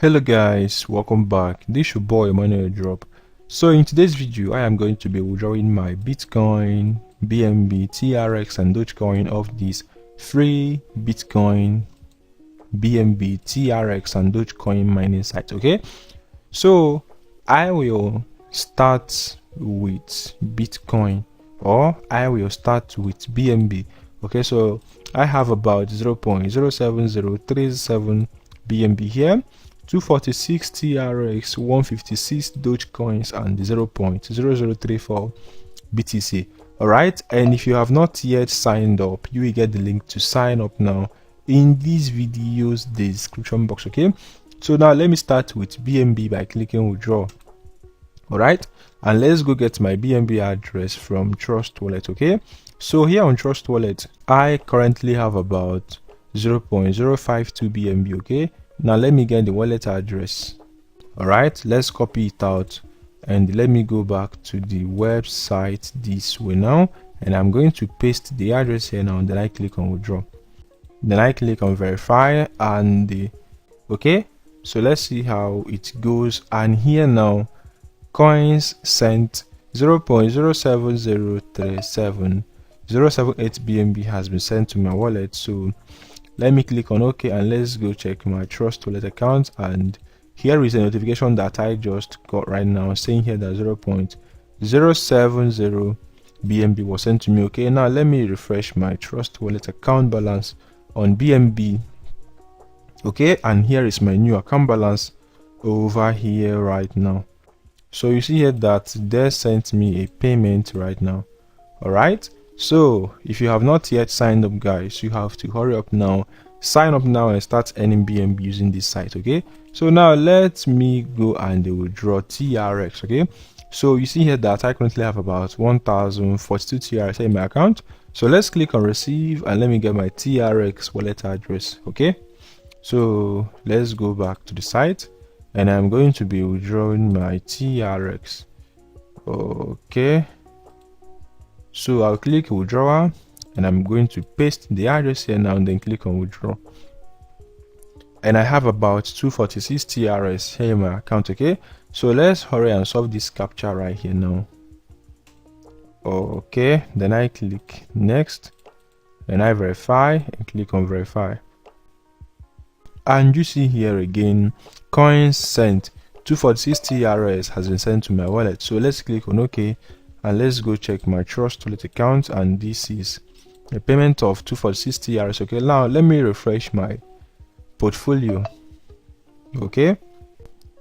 Hello guys, welcome back. This is your boy Emmanuel Drop. So in today's video I am going to be withdrawing my Bitcoin, BNB, TRX and Dogecoin of this free Bitcoin, BNB, TRX and Dogecoin mining site. Okay, so I will start with Bitcoin or I will start with BNB. Okay, so I have about 0.07037 BNB here, 246 TRX, 156 Dogecoins and 0.0034 BTC. Alright, and if you have not yet signed up, you will get the link to sign up now in this video's description box. Okay, so now let me start with BNB by clicking withdraw. Alright, and let's go get my BNB address from Trust Wallet. Okay, so here on Trust Wallet I currently have about 0.052 BNB. Okay, now let me get the wallet address. Alright, let's copy it out and let me go back to the website this way now, and I'm going to paste the address here now. Then I click on withdraw, then I click on verify, and okay, so let's see how it goes. And here now coins sent 0.07037 078 BNB has been sent to my wallet. So let me click on OK and let's go check my Trust Wallet account, and here is a notification that I just got right now saying here that 0.070 BNB was sent to me. Okay, now let me refresh my Trust Wallet account balance on BNB. Okay, and here is my new account balance over here right now. So you see here that they sent me a payment right now. Alright, so if you have not yet signed up guys, you have to hurry up now, sign up now and start earning BNB using this site. Okay, so now let me go and withdraw TRX. Okay, so you see here that I currently have about 1042 TRX in my account. So let's click on receive and let me get my TRX wallet address. Okay, so let's go back to the site and I'm going to be withdrawing my TRX. Okay, so I'll click withdrawal and I'm going to paste the address here now and then click on withdraw, and I have about 246 TRS here in my account. Okay, so let's hurry and solve this captcha right here now. Okay, then I click next and I verify and click on verify, and you see here again coins sent 246 TRS has been sent to my wallet. So let's click on OK and let's go check my Trust Wallet account, and this is a payment of 246 TRS. Okay, now let me refresh my portfolio. Okay,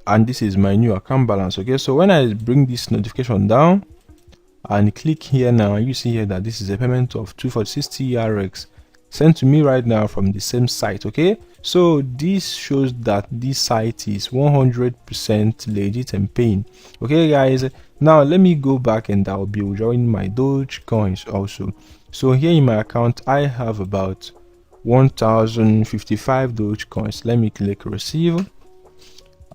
and this is my new account balance. Okay, so when I bring this notification down and click here now, you see here that this is a payment of 246 TRX sent to me right now from the same site. Okay, so this shows that this site is 100% legit and paying. Okay guys, now let me go back and I'll be withdrawing my Dogecoins also. So here in my account I have about 1055 Dogecoins. Let me click receive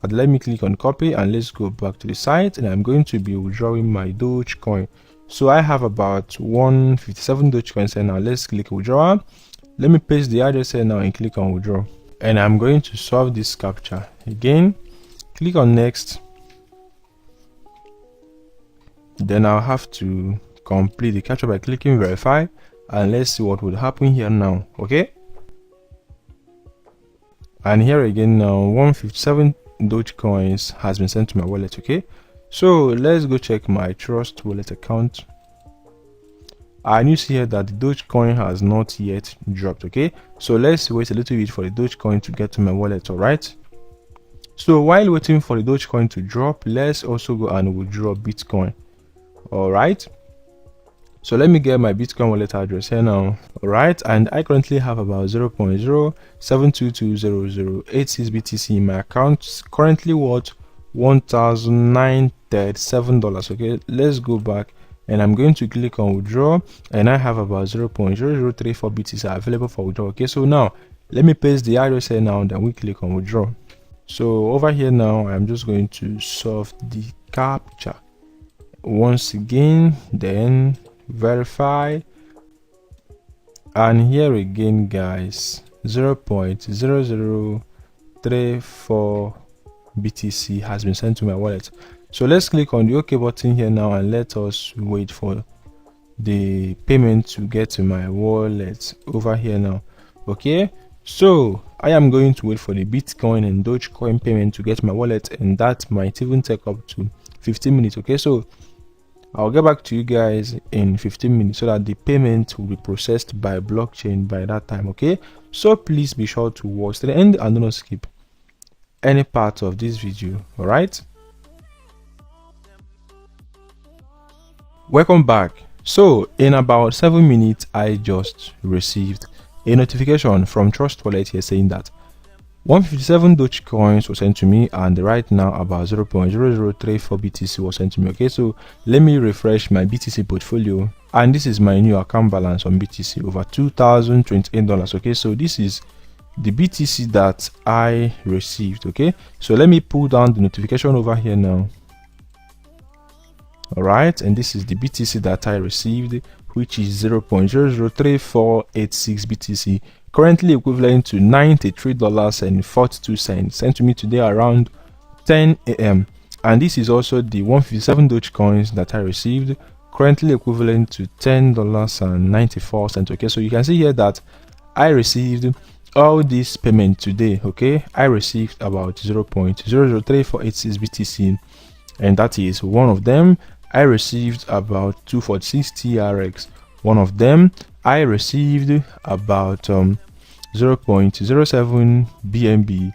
and let me click on copy and let's go back to the site, and I'm going to be withdrawing my Dogecoin. So I have about 157 Dogecoins, and now let's click withdraw. Let me paste the address here now and click on withdraw, and I'm going to solve this captcha again. Click on next, then I'll have to complete the captcha by clicking verify, and let's see what would happen here now. Okay, and here again now 157 Dogecoins has been sent to my wallet. Okay, so let's go check my Trust Wallet account, and you see here that the Dogecoin has not yet dropped. Okay, so let's wait a little bit for the Dogecoin to get to my wallet. All right, so while waiting for the Dogecoin to drop, let's also go and withdraw Bitcoin. All right, so let me get my Bitcoin wallet address here now. All right, and I currently have about 0.072200086 BTC in my account, currently worth $1,937. Okay, let's go back and I'm going to click on withdraw, and I have about 0.0034 BTC available for withdrawal. Okay, so now let me paste the address here now, then we click on withdraw. So over here now I'm just going to solve the captcha once again, then verify, and here again guys 0.0034 BTC has been sent to my wallet. So let's click on the OK button here now and let us wait for the payment to get to my wallet over here now. Okay, so I am going to wait for the Bitcoin and Dogecoin payment to get my wallet, and that might even take up to 15 minutes. Okay, so I'll get back to you guys in 15 minutes so that the payment will be processed by blockchain by that time. Okay, so please be sure to watch to the end and do not skip any part of this video. All right, welcome back. So in about 7 minutes I just received a notification from Trust Wallet here saying that 157 Dogecoins was sent to me, and right now about 0.0034 BTC was sent to me. Okay, so let me refresh my BTC portfolio, and this is my new account balance on BTC, over $2,028. Okay, so this is the BTC that I received. Okay, so let me pull down the notification over here now. All right, and this is the BTC that I received, which is 0.003486 BTC, currently equivalent to $93.42, sent to me today around 10 a.m. And this is also the 157 Dogecoins that I received, currently equivalent to $10.94. Okay, so you can see here that I received all this payment today. Okay, I received about 0.003486 BTC, and that is one of them. I received about 246 TRX, one of them. I received about 0.07 BNB.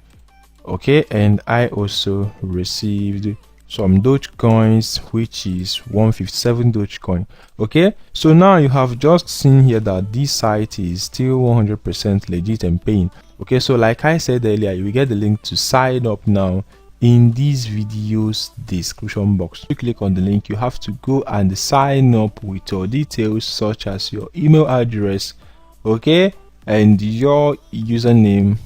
Okay, and I also received some Dogecoins, which is 157 Dogecoin. Okay, so now you have just seen here that this site is still 100% legit and paying. Okay, so like I said earlier, you will get the link to sign up now in this video's description box. You click on the link, you have to go and sign up with your details such as your email address, okay, and your username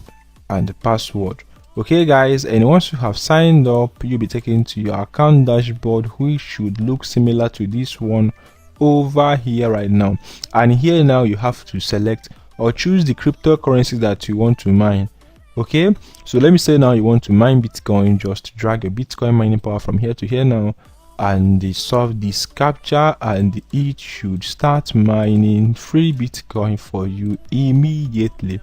and password. Okay guys, and once you have signed up, you'll be taken to your account dashboard, which should look similar to this one over here right now. And here now you have to select or choose the cryptocurrency that you want to mine. Okay, so let me say now you want to mine Bitcoin. Just drag your Bitcoin mining power from here to here now, and solve this captcha, and it should start mining free Bitcoin for you immediately,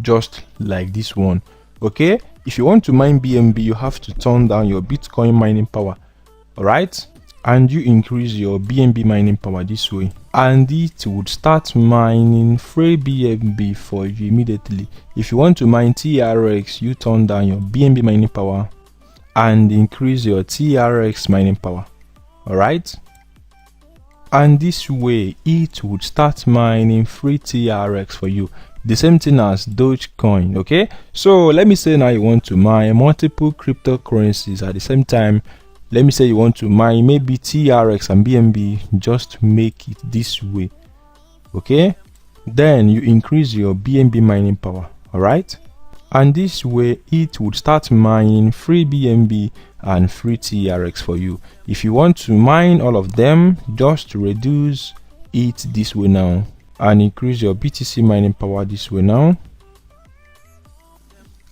just like this one. Okay, if you want to mine BNB, you have to turn down your Bitcoin mining power. All right, and you increase your BNB mining power this way, and it would start mining free BNB for you immediately. If you want to mine TRX, you turn down your BNB mining power and increase your TRX mining power. All right, and this way it would start mining free TRX for you, the same thing as Dogecoin. Okay, so let me say now you want to mine multiple cryptocurrencies at the same time. Let me say you want to mine maybe TRX and BNB, just make it this way. Okay, then you increase your BNB mining power. All right, and this way it would start mining free BNB and free TRX for you. If you want to mine all of them, just reduce it this way now and increase your BTC mining power this way now,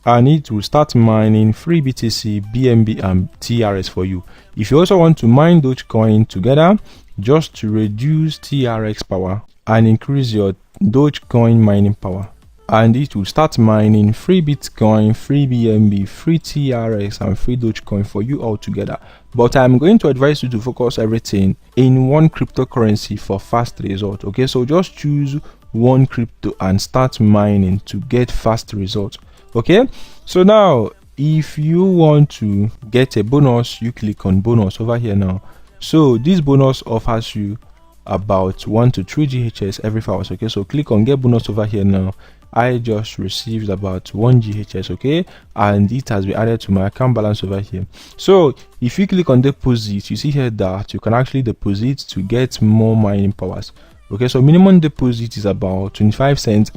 and it will start mining free BTC, BNB and TRX for you. If you also want to mine Dogecoin together, just reduce TRX power and increase your Dogecoin mining power, and it will start mining free Bitcoin, free BNB, free TRX and free Dogecoin for you all together. But I'm going to advise you to focus everything in one cryptocurrency for fast result. Okay, so just choose one crypto and start mining to get fast results. Okay, so now if you want to get a bonus, you click on bonus over here now. So this bonus offers you about 1 to 3 GHS every 5 hours. Okay, so click on get bonus over here now. I just received about 1 GHS, okay, and it has been added to my account balance over here. So if you click on deposit, you see here that you can actually deposit to get more mining powers. Okay, so minimum deposit is about 25 cents,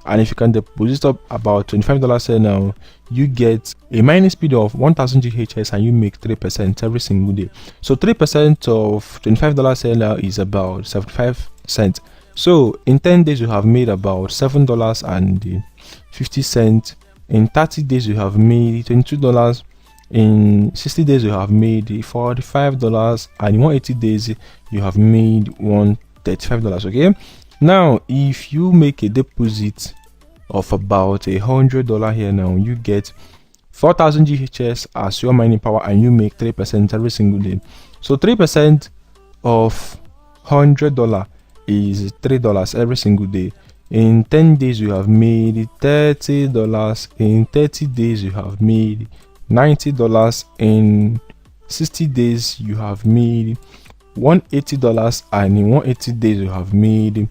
and if you can deposit up about $25 now, you get a mining speed of 1000 GHS and you make 3% every single day. So 3% of $25 now is about 75 cents. So in 10 days you have made about $7.50 In 30 days you have made $22. In 60 days you have made $45, and in 180 days you have made $135. Okay, now if you make a deposit of about $100 here, now you get 4,000 GHS as your mining power, and you make 3% every single day. So 3% of $100 is $3 every single day. In 10 days you have made $30. In 30 days you have made $90. In 60 days you have made $180, and in 180 days you have made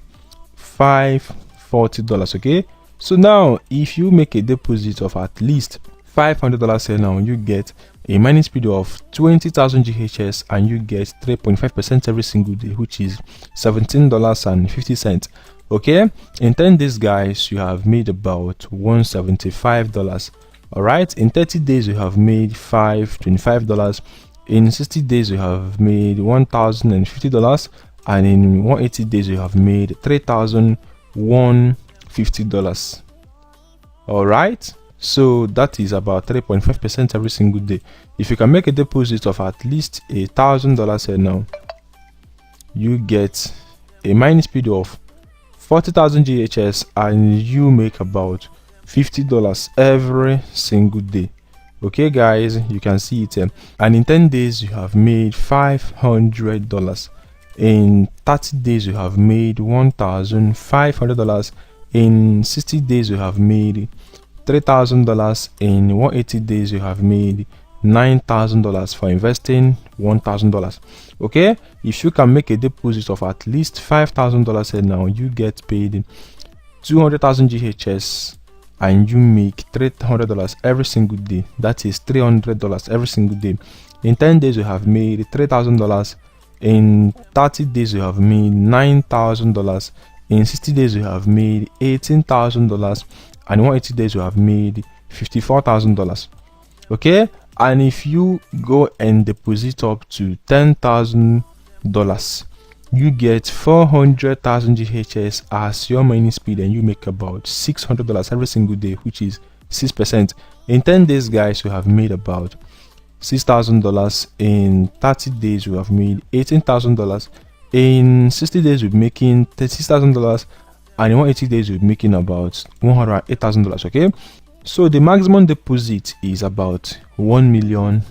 $540. Okay, so now if you make a deposit of at least $500 here, now you get a mining speed of 20,000 GHS, and you get 3.5% every single day, which is $17.50. Okay, in 10 days guys you have made about $175. all right, in 30 days you have made $525. In 60 days you have made $1,050, and in 180 days you have made $3,150. all right, so that is about 3.5% every single day. If you can make a deposit of at least $1,000 here, now you get a mining speed of 40,000 GHS, and you make about $50 every single day. Okay guys, you can see it here. And in 10 days you have made $500. In 30 days you have made $1,500. In 60 days you have made $3,000. In 180 days you have made $9,000 for investing $1,000. okay, if you can make a deposit of at least $5,000 here, now you get paid 200,000 GHS, and you make $300 every single day. That is $300 every single day. In 10 days you have made $3,000. In 30 days you have made $9,000. In 60 days you have made $18,000, and in 180 days you have made $54,000. okay, and if you go and deposit up to $10,000, you get 400,000 GHS as your mining speed, and you make about $600 every single day, which is 6%. In 10 days guys you have made about $6,000. In 30 days you have made $18,000. In 60 days you're making $36,000, and in 180 days you're making about $108,000. okay, so the maximum deposit is about $1 million.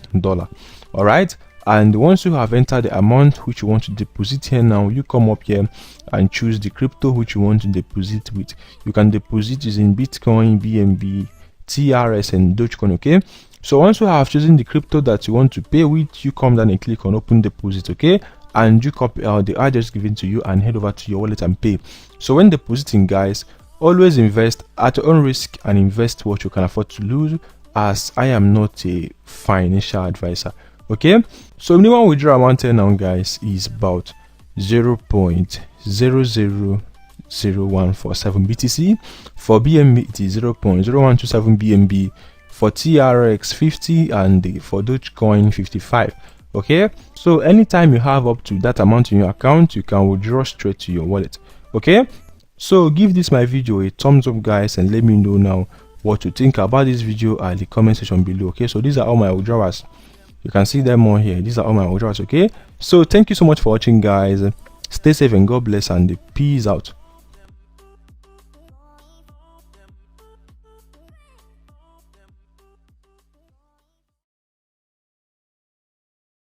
all right, and once you have entered the amount which you want to deposit here, now you come up here and choose the crypto which you want to deposit with. You can deposit using Bitcoin, BNB, TRS, and Dogecoin. okay, so once you have chosen the crypto that you want to pay with, you come down and click on open deposit. okay, and you copy out the address given to you and head over to your wallet and pay. So when depositing guys, always invest at your own risk and invest what you can afford to lose, as I am not a financial advisor. okay, so minimum withdrawal amount here now guys is about 0.000147 BTC. For BNB it is 0.0127 BNB. For TRX 50, and for Dogecoin 55. okay, so anytime you have up to that amount in your account, you can withdraw straight to your wallet. okay, so give this my video a thumbs up guys, and let me know now what you think about this video at the comment section below. okay, so these are all my withdrawals. You can see them more here. These are all my withdrawals. okay, so thank you so much for watching guys. Stay safe and God bless, and peace out.